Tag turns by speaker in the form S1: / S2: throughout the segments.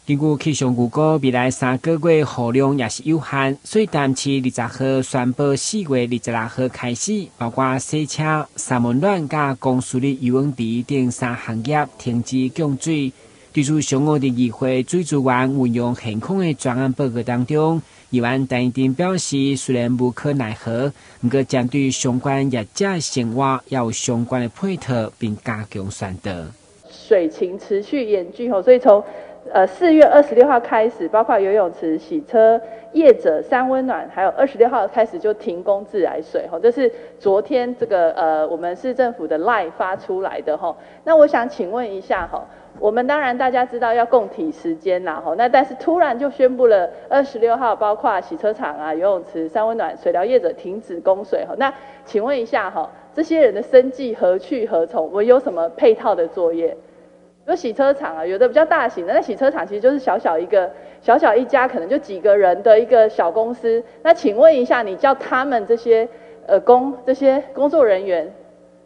S1: 根据气象预估，未来3个月雨量也是有限，所以淡市20号宣布4月26号开始，包括洗车、三温暖甲公司的游泳池等3行业停止供水。对此，上午的议会水资源运用现况的专案报告当中，议员陈定表示，虽然无可奈何，不过针对相关业者的生活，也有相关的配套，并加强宣导。
S2: 水情持续严峻所以从4月26号开始，包括游泳池、洗车业者、三温暖，还有26号开始就停供自来水这是昨天这个我们市政府的 LINE 发出来的那我想请问一下我们当然大家知道要共体时间啦那但是突然就宣布了26号，包括洗车场啊、游泳池、三温暖、水疗业者停止供水那请问一下这些人的生计何去何从？我有什么配套的作业？比如洗车场有的比较大型的，那洗车场其实就是小小一家，可能就几个人的一个小公司。那请问一下，你叫他们这些这些工作人员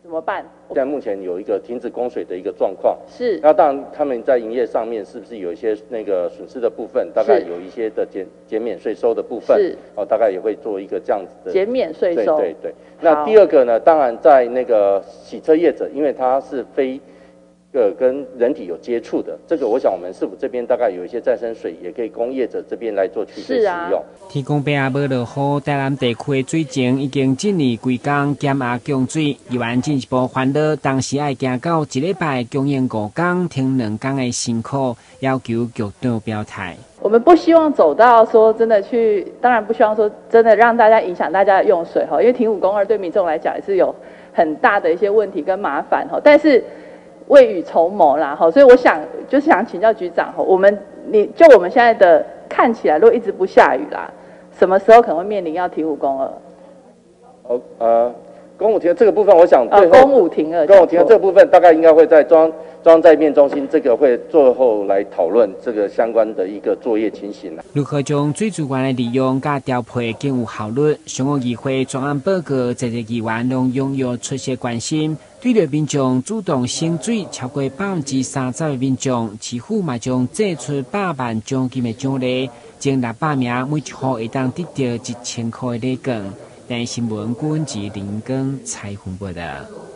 S2: 怎么办？
S3: 现在目前有一个停止供水的一个状况，
S2: 是。
S3: 那当然他们在营业上面是不是有一些那个损失的部分？大概有一些的减免税收的部分，
S2: 是。
S3: 大概也会做一个这样子的
S2: 减免税收。
S3: 对。那第二个呢，当然在那个洗车业者，因为它是非跟人体有接触的，这个我想我们市府这边大概有一些再生水，也可以供业者这边来做取水使用。
S1: 天公伯也无落雨，台南地区的水情已经1年规工减压供水，议员进一步烦恼，当时爱行到1礼拜供应5天，停2天的辛苦，要求局长表态。
S2: 我们不希望走到说真的去，当然不希望说真的让大家影响大家的用水因为停5公2对民众来讲也是有很大的一些问题跟麻烦但是未雨绸缪啦所以我想请教局长我们现在的看起来，如果一直不下雨啦，什么时候可能会面临要停5公2？
S3: 公5停这个部分，我想
S2: 公5停2
S3: 这个部分大概应该会在中央在面中心这个会最后来讨论这个相关的一个作业情形
S1: 如何将水资源的利用甲调配更有效率？上午议会专案报告，这个议员拢踊跃出席关心。对着民众主动省水，超过30%的民众，市府嘛将祭出100万奖金的奖励，前600名每一户会当得到1000块的礼券。但新闻顾问及林根采访报道。